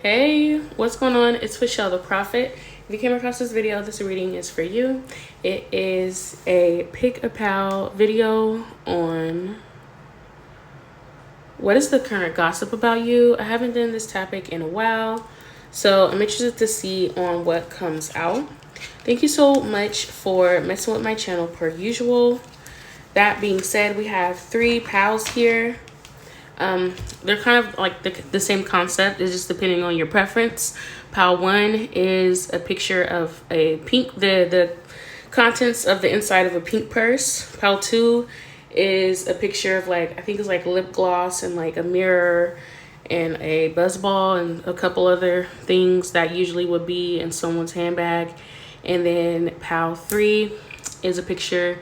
Hey, what's going on? It's Michelle the Prophet. If you came across this video, this reading is for you. It is a pick a pal video on what is the current gossip about you. I haven't done this topic in a while, so I'm interested to see on what comes out. Thank you so much for messing with my channel per usual. That being said, we have 3 pals here. They're kind of like the same concept. It's just depending on your preference. Pal 1 is a picture of a pink, the contents of the inside of a pink purse. Pal 2 is a picture of like, I think it's like lip gloss and like a mirror and a buzz ball and a couple other things that usually would be in someone's handbag. And then Pal 3 is a picture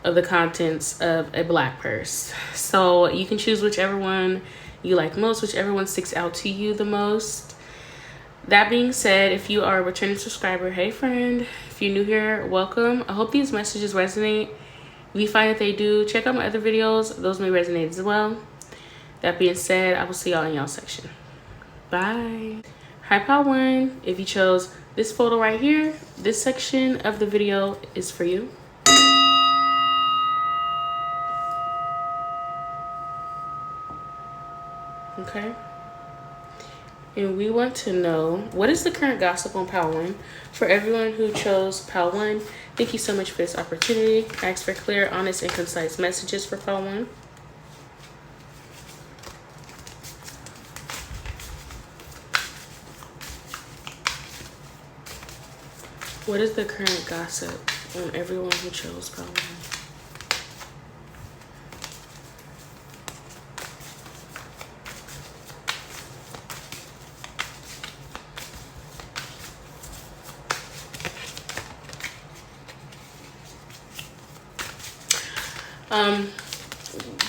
of the contents of a black purse. So you can choose whichever one you like most, whichever one sticks out to you the most. That being said, if you are a returning subscriber, hey friend. If you're new here, welcome. I hope these messages resonate. If you find that they do, check out my other videos. Those may resonate as well. That being said, I will see y'all in y'all section. Bye. Hi Pal 1. If you chose this photo right here, this section of the video is for you. Okay, and we want to know what is the current gossip on Pal 1. For everyone who chose Pal 1, thank you so much for this opportunity. I ask for clear, honest, and concise messages for Pal 1. What is the current gossip on everyone who chose Pal 1?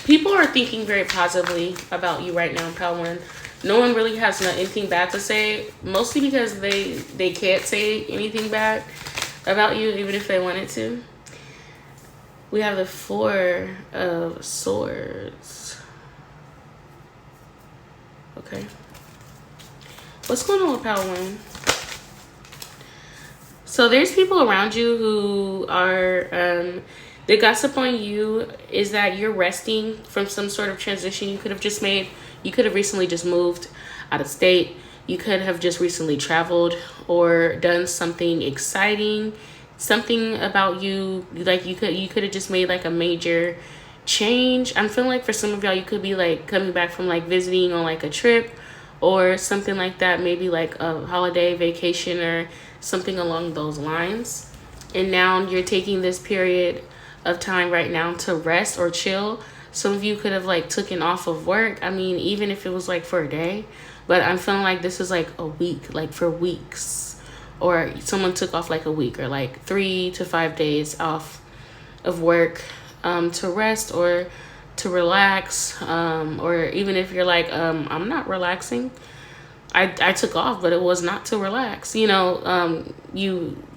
People are thinking very positively about you right now, Pal 1. No one really has anything bad to say, mostly because they can't say anything bad about you, even if they wanted to. We have the 4 of Swords. Okay. What's going on with Pal 1? So there's people around you who are... the gossip on you is that you're resting from some sort of transition you could have just made. You could have recently just moved out of state. You could have just recently traveled or done something exciting. Something about you, like you could have just made like a major change. I'm feeling like for some of y'all, you could be like coming back from like visiting on like a trip or something like that. Maybe like a holiday vacation or something along those lines. And now you're taking this period of time right now to rest or chill. Some of you could have like taken off of work. I mean, even if it was like for a day, but I'm feeling like this is like a week, like for weeks, or someone took off like a week or like 3 to 5 days off of work to rest or to relax, or even if you're like I'm not relaxing, I took off, but it was not to relax, you know.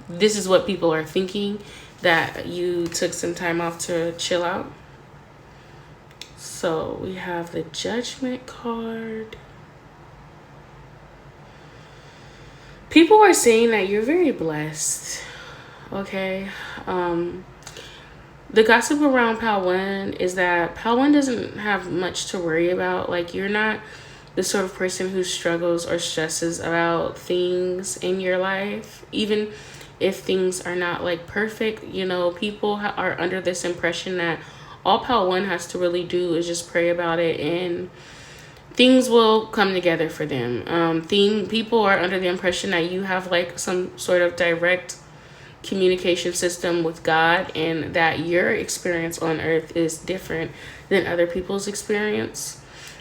This is what people are thinking, that you took some time off to chill out. So we have the Judgment card. People are saying that you're very blessed. Okay. The gossip around Pal 1 is that Pal 1 doesn't have much to worry about. Like, you're not the sort of person who struggles or stresses about things in your life, even if things are not like perfect. You know, people are under this impression that all Pal 1 has to really do is just pray about it and things will come together for them. People are under the impression that you have like some sort of direct communication system with God, and that your experience on earth is different than other people's experience.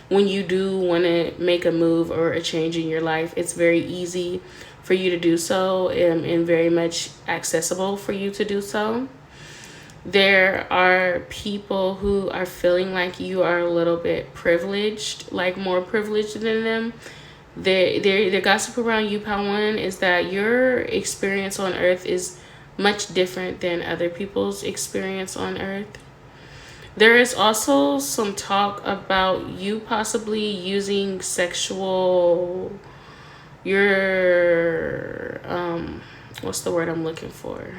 When you do want to make a move or a change in your life, it's very easy for you to do so, and very much accessible for you to do so. There are people who are feeling like you are a little bit privileged, like more privileged than them. The gossip around you, Pal 1, is that your experience on earth is much different than other people's experience on earth. There is also some talk about you possibly using sexual, your what's the word I'm looking for?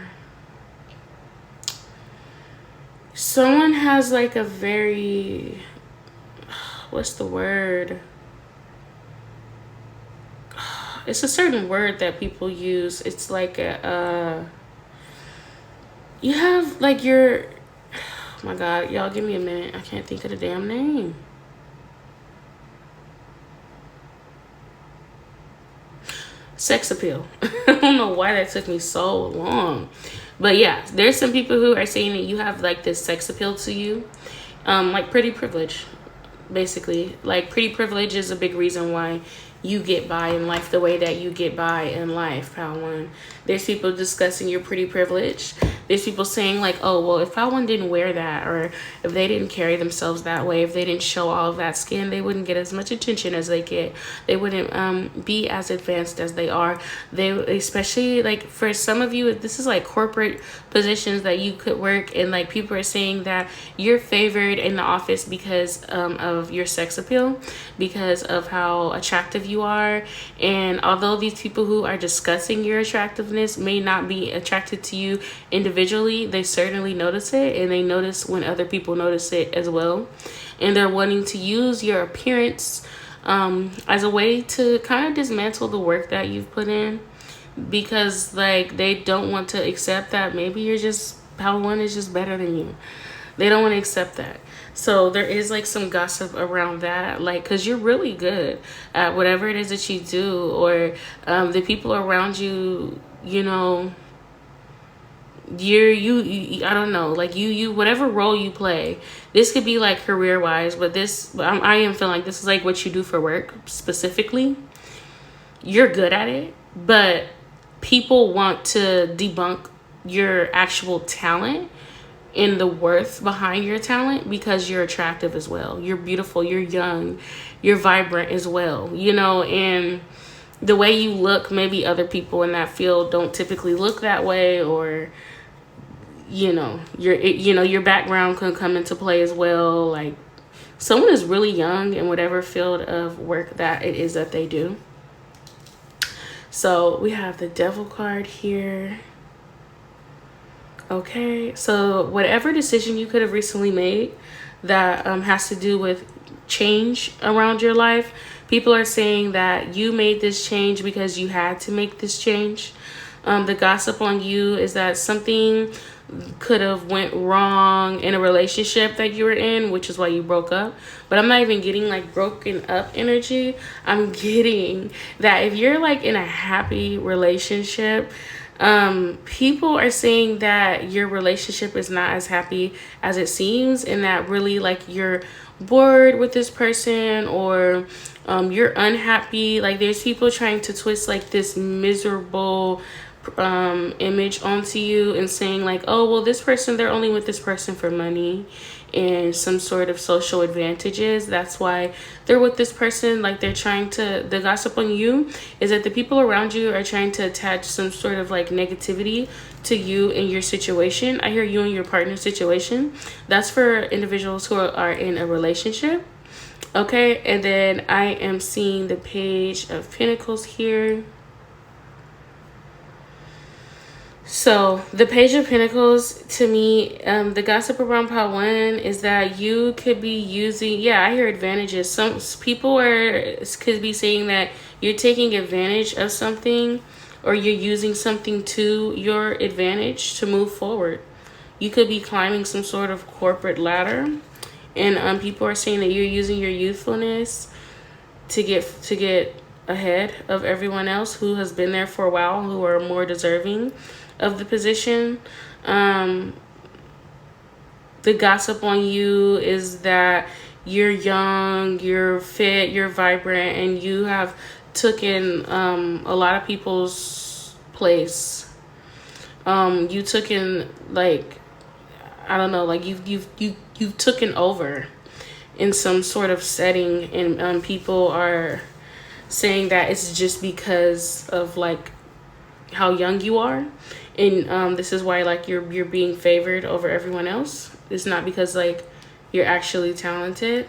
Someone has like a very, what's the word? It's a certain word that people use. It's like a you have like your, oh my god, y'all give me a minute. I can't think of the damn name. Sex appeal. I don't know why that took me so long. But yeah, there's some people who are saying that you have like this sex appeal to you. Like pretty privilege, basically. Like pretty privilege is a big reason why you get by in life the way that you get by in life, Pal One. There's people discussing your pretty privilege. There's people saying like, oh, well, if Pal One didn't wear that, or if they didn't carry themselves that way, if they didn't show all of that skin, they wouldn't get as much attention as they get. They wouldn't be as advanced as they are. They, especially like for some of you, this is like corporate positions that you could work, and like people are saying that you're favored in the office because of your sex appeal, because of how attractive you are. And although these people who are discussing your attractiveness may not be attracted to you individually, they certainly notice it, and they notice when other people notice it as well. And they're wanting to use your appearance as a way to kind of dismantle the work that you've put in, because like they don't want to accept that maybe you're just, Pal One is just better than you. They don't want to accept that. So there is like some gossip around that, like, because you're really good at whatever it is that you do, or the people around you, you know, you I don't know, like you whatever role you play. This could be like career wise, but I am feeling like this is like what you do for work specifically. You're good at it, but people want to debunk your actual talent and the worth behind your talent, because you're attractive as well. You're beautiful, you're young, you're vibrant as well, you know. And the way you look, maybe other people in that field don't typically look that way, or you know, your background can come into play as well. Like someone is really young in whatever field of work that it is that they do. So we have the Devil card here. Okay, so whatever decision you could have recently made that has to do with change around your life, people are saying that you made this change because you had to make this change. The gossip on you is that something could have went wrong in a relationship that you were in, which is why you broke up. But I'm not even getting like broken up energy. I'm getting that if you're like in a happy relationship, people are saying that your relationship is not as happy as it seems, and that really like you're bored with this person, or you're unhappy. Like there's people trying to twist like this miserable image onto you, and saying like, oh well, this person, they're only with this person for money and some sort of social advantages. That's why they're with this person. Like they're trying to, the gossip on you is that the people around you are trying to attach some sort of like negativity to you and your situation. I hear you and your partner situation. That's for individuals who are in a relationship. Okay, and then I am seeing the Page of Pentacles here. So the Page of Pentacles, to me, the gossip around Pal One is that you could be using, yeah, I hear advantages. Some people could be saying that you're taking advantage of something, or you're using something to your advantage to move forward. You could be climbing some sort of corporate ladder, and people are saying that you're using your youthfulness to get ahead of everyone else who has been there for a while, who are more deserving of the position. The gossip on you is that you're young, you're fit, you're vibrant, and you have taken a lot of people's place. You took in, like, I don't know, like you've taken over in some sort of setting, and people are saying that it's just because of like how young you are, and this is why like you're being favored over everyone else. It's not because like you're actually talented.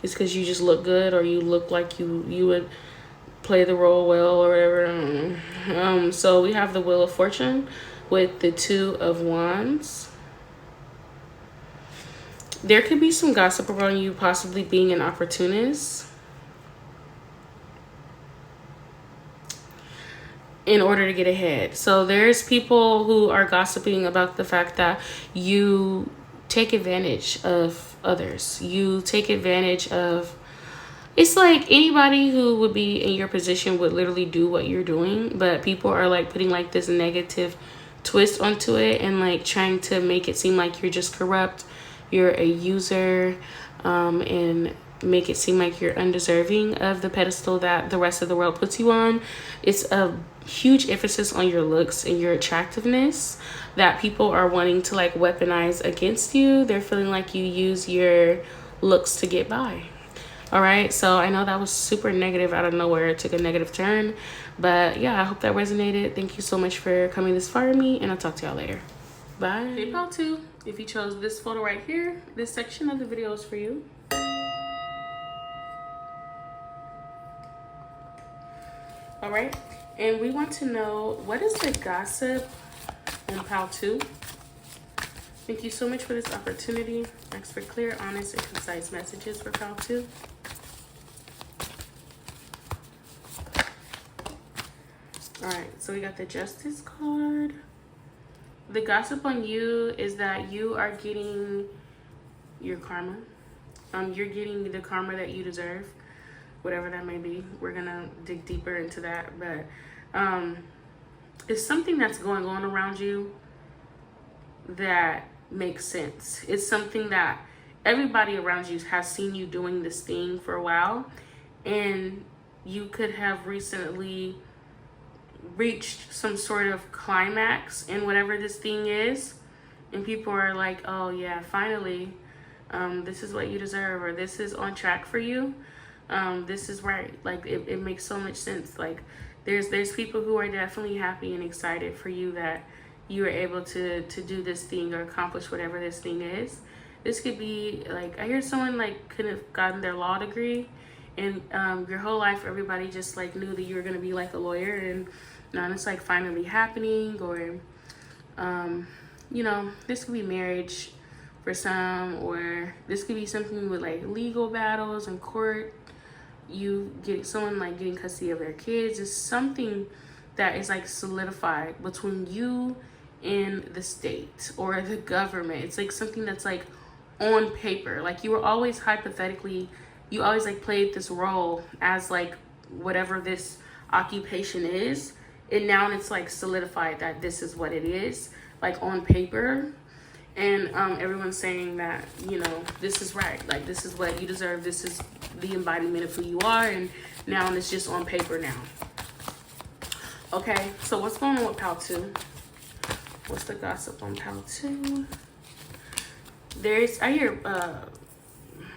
It's because you just look good, or you look like you would play the role well, or whatever. So we have the Wheel of Fortune with the Two of Wands. There could be some gossip around you possibly being an opportunist in order to get ahead. So there's people who are gossiping about the fact that you take advantage of others. You take advantage of, it's like anybody who would be in your position would literally do what you're doing, but people are like putting like this negative twist onto it and like trying to make it seem like you're just corrupt, you're a user, and make it seem like you're undeserving of the pedestal that the rest of the world puts you on. It's a huge emphasis on your looks and your attractiveness that people are wanting to like weaponize against you. They're feeling like you use your looks to get by. All right, so I know that was super negative out of nowhere. It took a negative turn, but yeah, I hope that resonated. Thank you so much for coming this far with me, and I'll talk to y'all later. Bye. Hey, pal 2, if you chose this photo right here, this section of the video is for you. All right, and we want to know, what is the gossip on pal 2? Thank you so much for this opportunity. Ask for clear, honest, and concise messages for pal 2. All right, so we got the Justice card. The gossip on you is that you are getting your karma. You're getting the karma that you deserve, whatever that may be. We're gonna dig deeper into that, but it's something that's going on around you that makes sense. It's something that everybody around you has seen you doing this thing for a while, and you could have recently reached some sort of climax in whatever this thing is, and people are like, oh yeah, finally, this is what you deserve, or this is on track for you. This is right. Like it makes so much sense. Like there's people who are definitely happy and excited for you that you were able to do this thing or accomplish whatever this thing is. This could be like, I hear someone like could have gotten their law degree, and your whole life everybody just like knew that you were gonna be like a lawyer, and now it's like finally happening. Or you know, this could be marriage for some, or this could be something with like legal battles in court. You get someone like getting custody of their kids. It's something that is like solidified between you and the state or the government. It's like something that's like on paper. Like you were always hypothetically, you always like played this role as like whatever this occupation is, and now it's like solidified that this is what it is, like on paper. And everyone's saying that, you know, this is right, like this is what you deserve, this is the embodiment of who you are, and now it's just on paper now. Okay, so what's going on with pal 2? What's the gossip on pal 2? I hear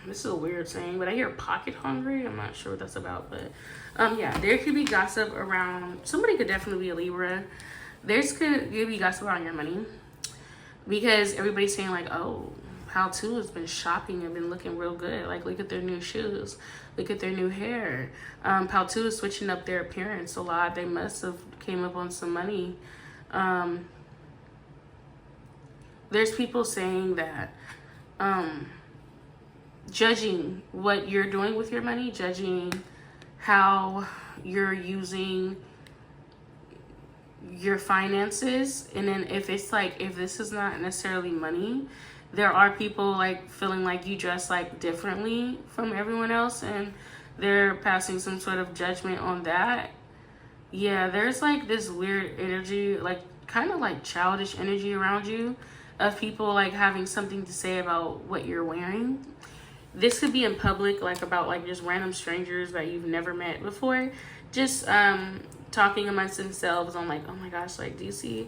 this is a weird saying, but I hear pocket hungry. I'm not sure what that's about, but yeah, there could be gossip around, somebody could definitely be a Libra. Could be gossip around your money, because everybody's saying like, oh, pal 2 has been shopping and been looking real good. Like, look at their new shoes, look at their new hair. Pal 2 is switching up their appearance a lot. They must have came up on some money. There's people saying that judging what you're doing with your money, judging how you're using your finances, and then if it's like, if this is not necessarily money, there are people like feeling like you dress like differently from everyone else, and they're passing some sort of judgment on that. Yeah, there's like this weird energy, like kind of like childish energy around you, of people like having something to say about what you're wearing. This could be in public, like about like just random strangers that you've never met before, just talking amongst themselves on like, oh my gosh, like, do you see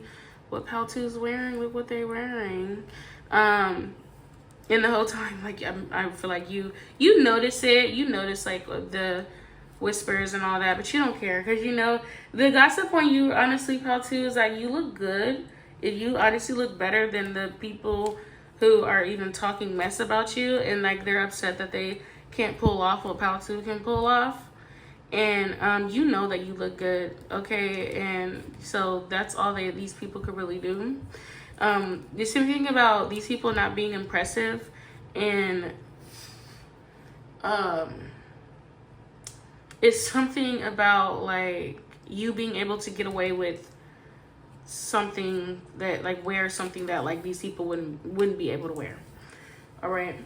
what pal 2 is wearing? Look what they're wearing. And the whole time, like, I feel like you notice it. You notice like the whispers and all that, but you don't care, because you know the gossip on you, honestly, pal 2, is like you look good. If you honestly look better than the people who are even talking mess about you, and like they're upset that they can't pull off what Pal 2 can pull off. And you know that you look good, okay? And so that's all these people could really do. There's something about these people not being impressive, and it's something about like you being able to get away with something that like wear something that like these people wouldn't be able to wear. All right.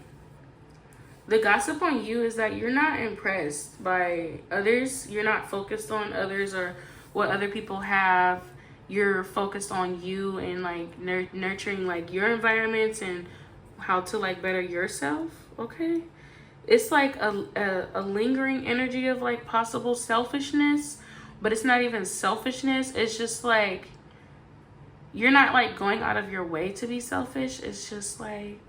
The gossip on you is that you're not impressed by others. You're not focused on others or what other people have. You're focused on you and like nurturing like your environments and how to like better yourself. Okay. It's like a lingering energy of like possible selfishness, but it's not even selfishness. It's just like you're not like going out of your way to be selfish. It's just like,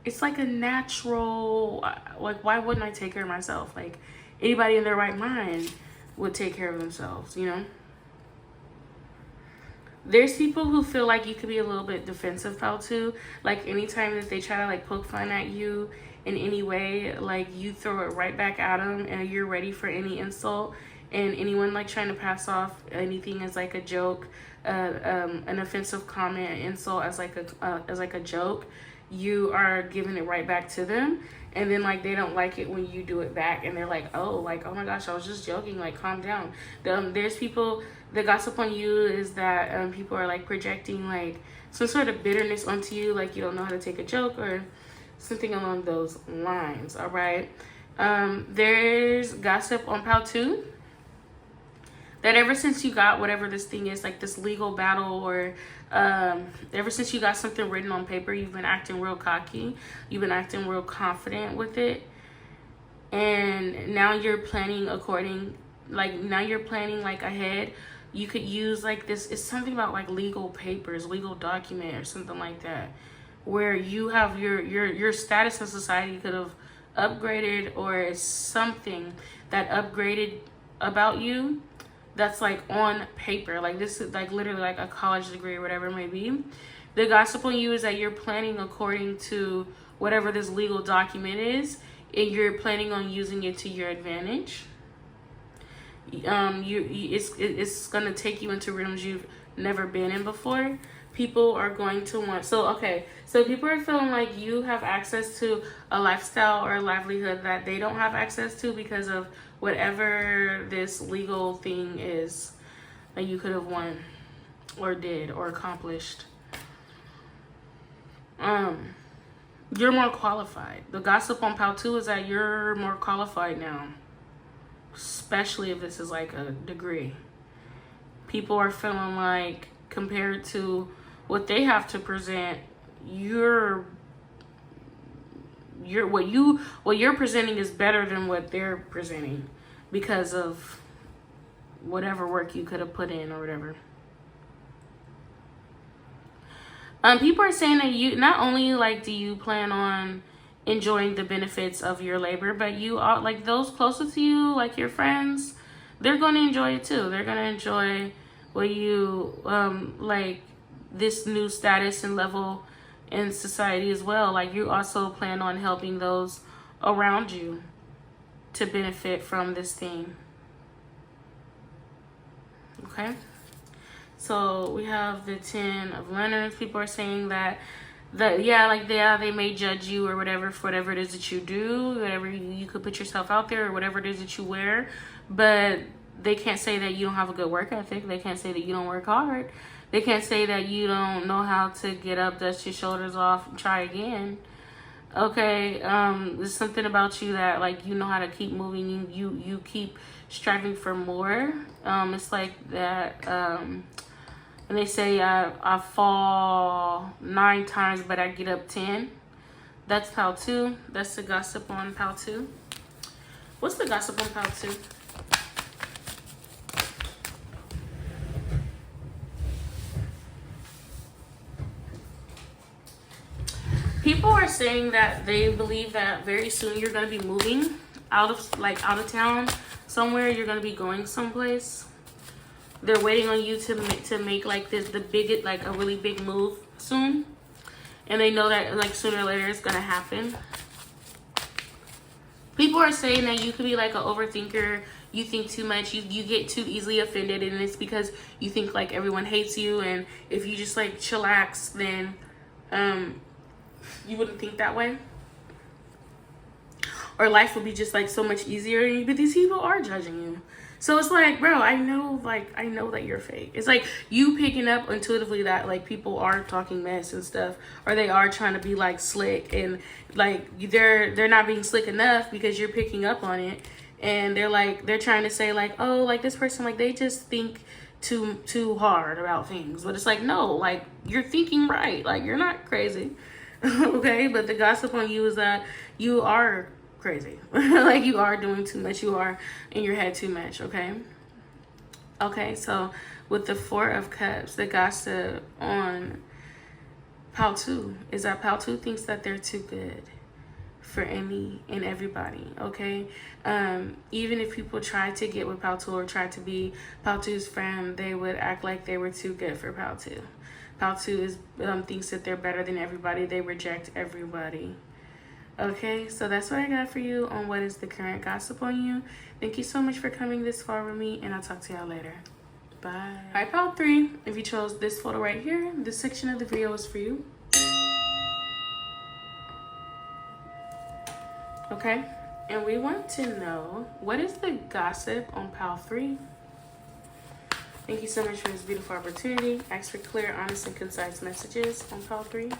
it's like a natural, like, why wouldn't I take care of myself? Like, anybody in their right mind would take care of themselves, you know? There's people who feel like you could be a little bit defensive, Pal 2. Like, anytime that they try to, like, poke fun at you in any way, like, you throw it right back at them and you're ready for any insult. And anyone, like, trying to pass off anything as, like, a joke, an offensive comment, insult as, like, a joke, you are giving it right back to them. And then like they don't like it when you do it back, and they're like, oh my gosh, I was just joking, like calm down. There's people, the gossip on you is that people are like projecting like some sort of bitterness onto you, like you don't know how to take a joke or something along those lines. All right. There's gossip on Pal 2 that ever since you got whatever this thing is, like this legal battle, or ever since you got something written on paper, you've been acting real cocky. You've been acting real confident with it. And now you're planning like ahead. You could use like this, it's something about like legal papers, legal document or something like that, where you have your status in society could have upgraded, or it's something that upgraded about you that's like on paper. Like this is like literally like a college degree or whatever it may be. The gossip on you is that you're planning according to whatever this legal document is, and you're planning on using it to your advantage. It's gonna take you into rooms you've never been in before. People are going to want, so people are feeling like you have access to a lifestyle or a livelihood that they don't have access to because of whatever this legal thing is that you could have won or did or accomplished. You're more qualified. The gossip on Pal 2 is that you're more qualified now, especially if this is like a degree. People are feeling like compared to what they have to present, what you're presenting is better than what they're presenting because of whatever work you could have put in or whatever. People are saying that you not only like do you plan on enjoying the benefits of your labor, but you are like those closest to you, like your friends, they're going to enjoy it too. They're going to enjoy what you like this new status and level in society as well. Like you also plan on helping those around you to benefit from this thing. Okay, so we have the 10 of Lanterns. People are saying that they may judge you or whatever for whatever it is that you do, whatever you could put yourself out there, or whatever it is that you wear, but they can't say that you don't have a good work ethic. They can't say that you don't work hard. They can't say that you don't know how to get up, dust your shoulders off, and try again. Okay, there's something about you that like you know how to keep moving. You keep striving for more. It's like that. And they say I fall 9 times, but I get up 10. That's Pal 2. That's the gossip on Pal 2. What's the gossip on Pal 2? People are saying that they believe that very soon you're going to be moving out of town somewhere. You're going to be going someplace. They're waiting on you to make like a really big move soon. and they know that like sooner or later it's gonna happen. People are saying that you could be like an overthinker. You think too much. You get too easily offended, and it's because you think like everyone hates you, and if you just like chillax, then you wouldn't think that way. Or life would be just like so much easier, but these people are judging you. So it's like, bro, I know that you're fake. It's like you picking up intuitively that like people are talking mess and stuff, or they are trying to be like slick, and like they're not being slick enough because you're picking up on it, and they're trying to say like, oh, like this person, like they just think too hard about things. But it's like, no, like you're thinking right, like you're not crazy. Okay, but the gossip on you is that you are crazy. Like you are doing too much, you are in your head too much. Okay, so with the Four of Cups, the gossip on Pal 2 is that Pal 2 thinks that they're too good for any and everybody. Okay, even if people try to get with Pal 2 or try to be Pal 2's friend, they would act like they were too good for Pal 2. Pal 2 is thinks that they're better than everybody. They reject everybody. Okay, so that's what I got for you on what is the current gossip on you. Thank you so much for coming this far with me, and I'll talk to y'all later. Bye. All right, Pal 3, if you chose this photo right here, this section of the video is for you. Okay, and we want to know, what is the gossip on Pal 3? Thank you so much for this beautiful opportunity. Ask for clear, honest, and concise messages on Pal 3.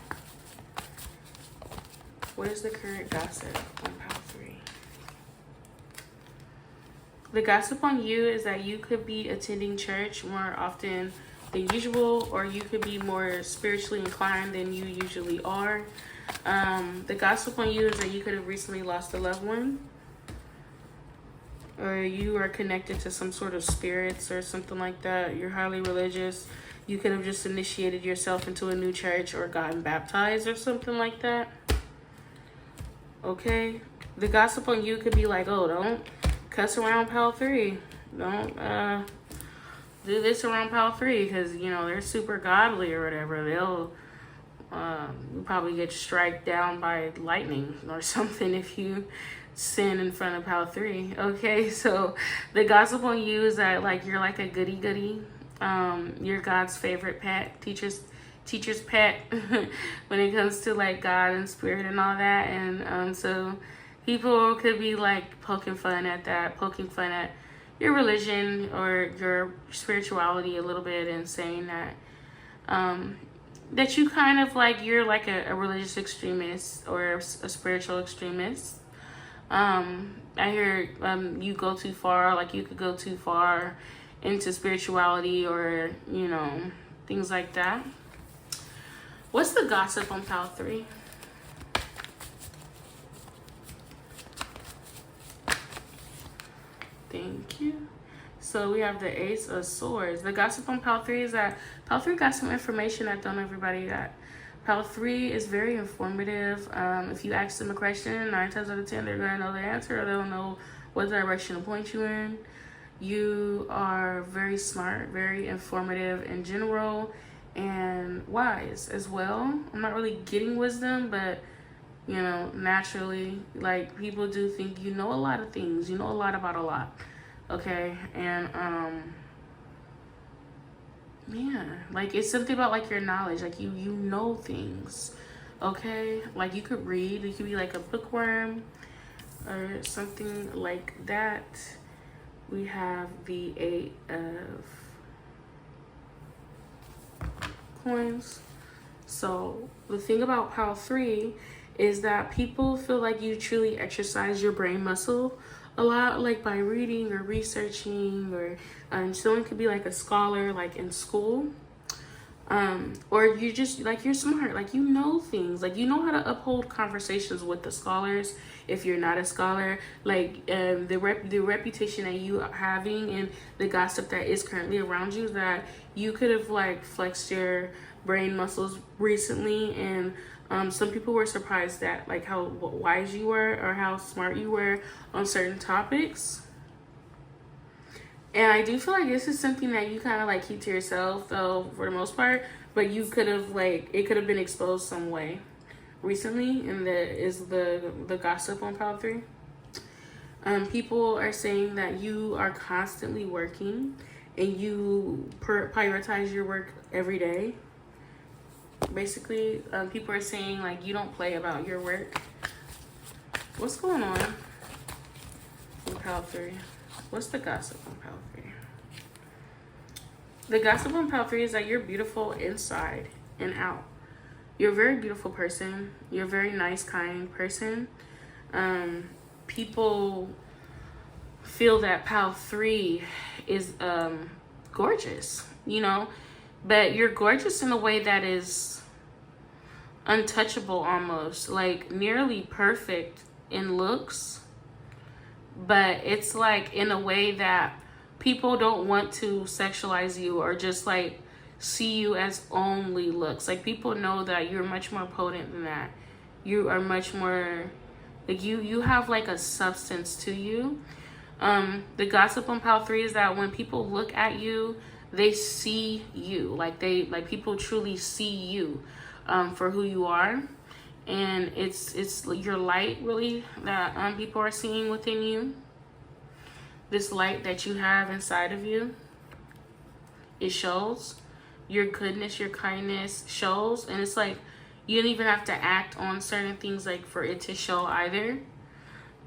What is the current gossip on Pal 3? The gossip on you is that you could be attending church more often than usual, or you could be more spiritually inclined than you usually are. The gossip on you is that you could have recently lost a loved one, or you are connected to some sort of spirits or something like that. You're highly religious. You could have just initiated yourself into a new church or gotten baptized or something like that. Okay, the gossip on you could be like, oh, don't cuss around Pal 3. Don't do this around Pal 3 because, you know, they're super godly or whatever. They'll probably get struck down by lightning or something if you sin in front of Pal 3. Okay, so the gossip on you is that like you're like a goody goody. You're God's favorite pet, teacher's pet when it comes to like God and spirit and all that. And so people could be like poking fun at your religion or your spirituality a little bit, and saying that that you kind of like, you're like a religious extremist or a spiritual extremist. I hear you go too far, like you could go too far into spirituality, or you know, things like that. What's the gossip on Pal 3? Thank you. So we have the Ace of Swords. The gossip on Pal 3 is that Pal 3 got some information that don't everybody got. Pal 3 is very informative. If you ask them a question, 9 times out of 10, they're going to know the answer, or they'll know what direction to point you in. You are very smart, very informative in general, and wise as well. I'm not really getting wisdom, but you know, naturally, like people do think you know a lot of things. You know a lot about a lot. Okay, and yeah, like it's something about like your knowledge, like you know things. Okay, like you could read, you could be like a bookworm or something like that. We have the 8 of coins. So the thing about Pal 3 is that people feel like you truly exercise your brain muscle a lot, like by reading or researching, or someone could be like a scholar like in school, or you just like, you're smart, like you know things, like you know how to uphold conversations with the scholars. If you're not a scholar, like the reputation that you are having and the gossip that is currently around you, that you could have like flexed your brain muscles recently, and some people were surprised at like how wise you were or how smart you were on certain topics. And I do feel like this is something that you kind of like keep to yourself, though, for the most part. but you could have like, it could have been exposed some way recently, and that is the gossip on pile 3. People are saying that you are constantly working and you prioritize your work every day. Basically, people are saying like you don't play about your work. What's going on in pile 3? What's the gossip on pile 3? The gossip on pile 3 is that you're beautiful inside and out. You're a very beautiful person. You're a very nice, kind person. People feel that pile 3 is gorgeous, you know, but you're gorgeous in a way that is untouchable, almost like nearly perfect in looks, but it's like in a way that people don't want to sexualize you or just like see you as only looks. Like people know that you're much more potent than that. You are much more like you have like a substance to you. The gossip on pile 3 is that when people look at you, they see you. Like people truly see you for who you are. And it's your light really that people are seeing within you. This light that you have inside of you, it shows. Your goodness, your kindness shows. And it's like you don't even have to act on certain things like for it to show either.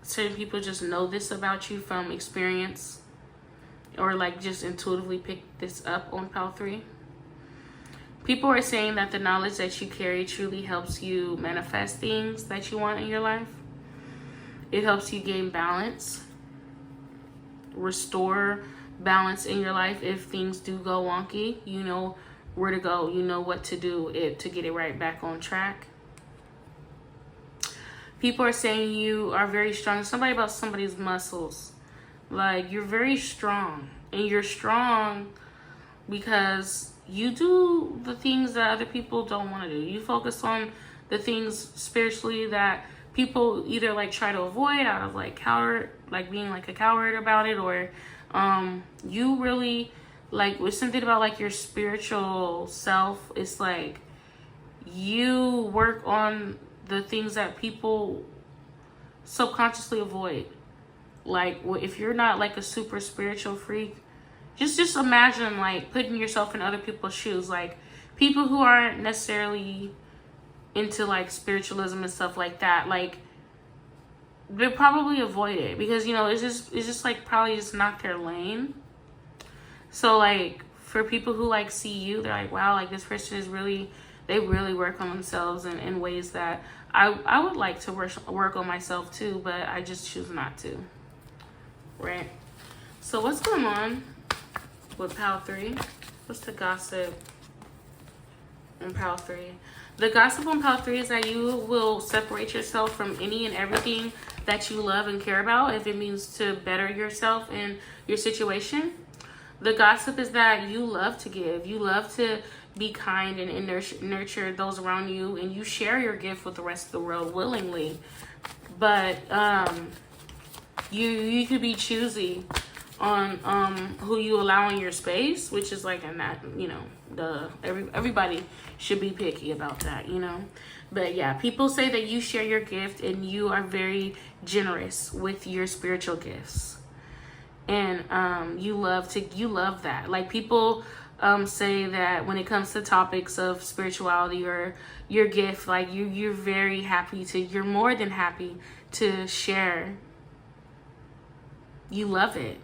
Certain people just know this about you from experience or like just intuitively pick this up on pile 3. People are saying that the knowledge that you carry truly helps you manifest things that you want in your life. It helps you gain balance, restore balance in your life. If things do go wonky, you know where to go, you know what to do to get it right back on track. People are saying you are very strong. Somebody about somebody's muscles. Like you're very strong, and you're strong because you do the things that other people don't want to do. You focus on the things spiritually that people either like try to avoid out of like coward, like being like a coward about it, or you really like with something about like your spiritual self. It's like you work on the things that people subconsciously avoid. Like if you're not like a super spiritual freak, just imagine like putting yourself in other people's shoes. Like people who aren't necessarily into like spiritualism and stuff like that, like they probably avoid it because, you know, it's just like probably just not their lane. So like for people who like see you, they're like, wow, like this person is really, they really work on themselves in ways that I would like to work on myself too, but I just choose not to. Right? So what's going on with pile 3? What's the gossip on pile 3? The gossip on pile 3 is that you will separate yourself from any and everything that you love and care about if it means to better yourself and your situation. The gossip is that you love to give. You love to be kind and nurture those around you, and you share your gift with the rest of the world willingly. But you could be choosy on who you allow in your space, which is like in that, you know, everybody should be picky about that, you know. But yeah, people say that you share your gift and you are very generous with your spiritual gifts, and you love that. Like people say that when it comes to topics of spirituality or your gift, like you're very happy to, you're more than happy to share. You love it.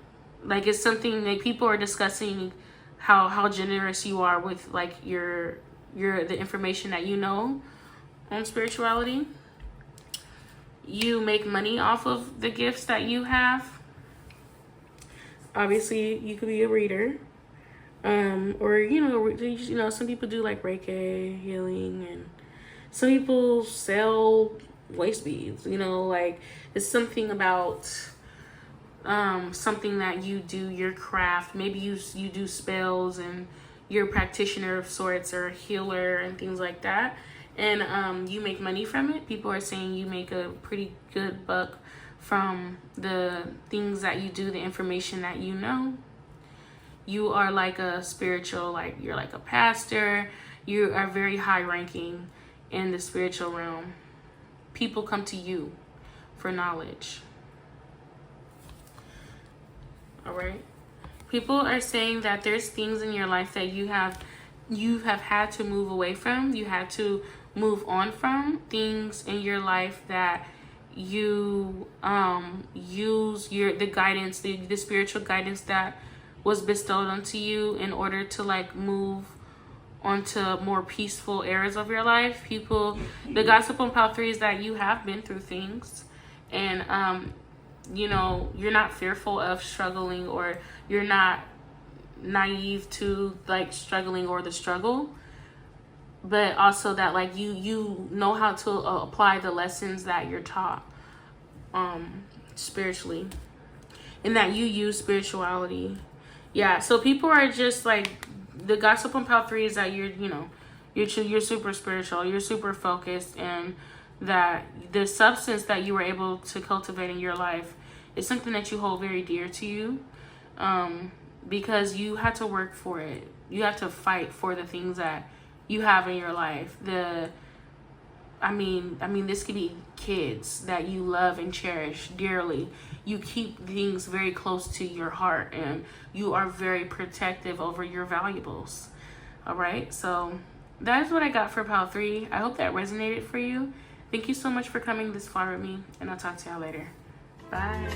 Like it's something that people are discussing how generous you are with like the information that you know on spirituality. You make money off of the gifts that you have. Obviously, you could be a reader, or you know, some people do like Reiki healing, and some people sell waist beads. You know, like it's something about something that you do, your craft. Maybe you do spells and you're a practitioner of sorts or a healer and things like that, and you make money from it. People are saying you make a pretty good buck from the things that you do, the information that you know. You are like a spiritual, like you're like a pastor, You are very high ranking in the spiritual realm. People come to you for knowledge. All right. People are saying that there's things in your life that you have had to move away from. You had to move on from things in your life that you use the guidance, the spiritual guidance that was bestowed onto you in order to like move onto more peaceful areas of your life. The gossip on pile 3 is that you have been through things, and you know, you're not fearful of struggling, or you're not naive to like struggling or the struggle, but also that like you know how to apply the lessons that you're taught spiritually, and that you use spirituality. Yeah, so people are just like, the gossip on pile 3 is that you're super spiritual, you're super focused, and that the substance that you were able to cultivate in your life is something that you hold very dear to you, because you had to work for it. You have to fight for the things that you have in your life. I mean, this could be kids that you love and cherish dearly. You keep things very close to your heart, and you are very protective over your valuables. All right, so that's what I got for pile 3. I hope that resonated for you. Thank you so much for coming this far with me, and I'll talk to y'all later. Bye.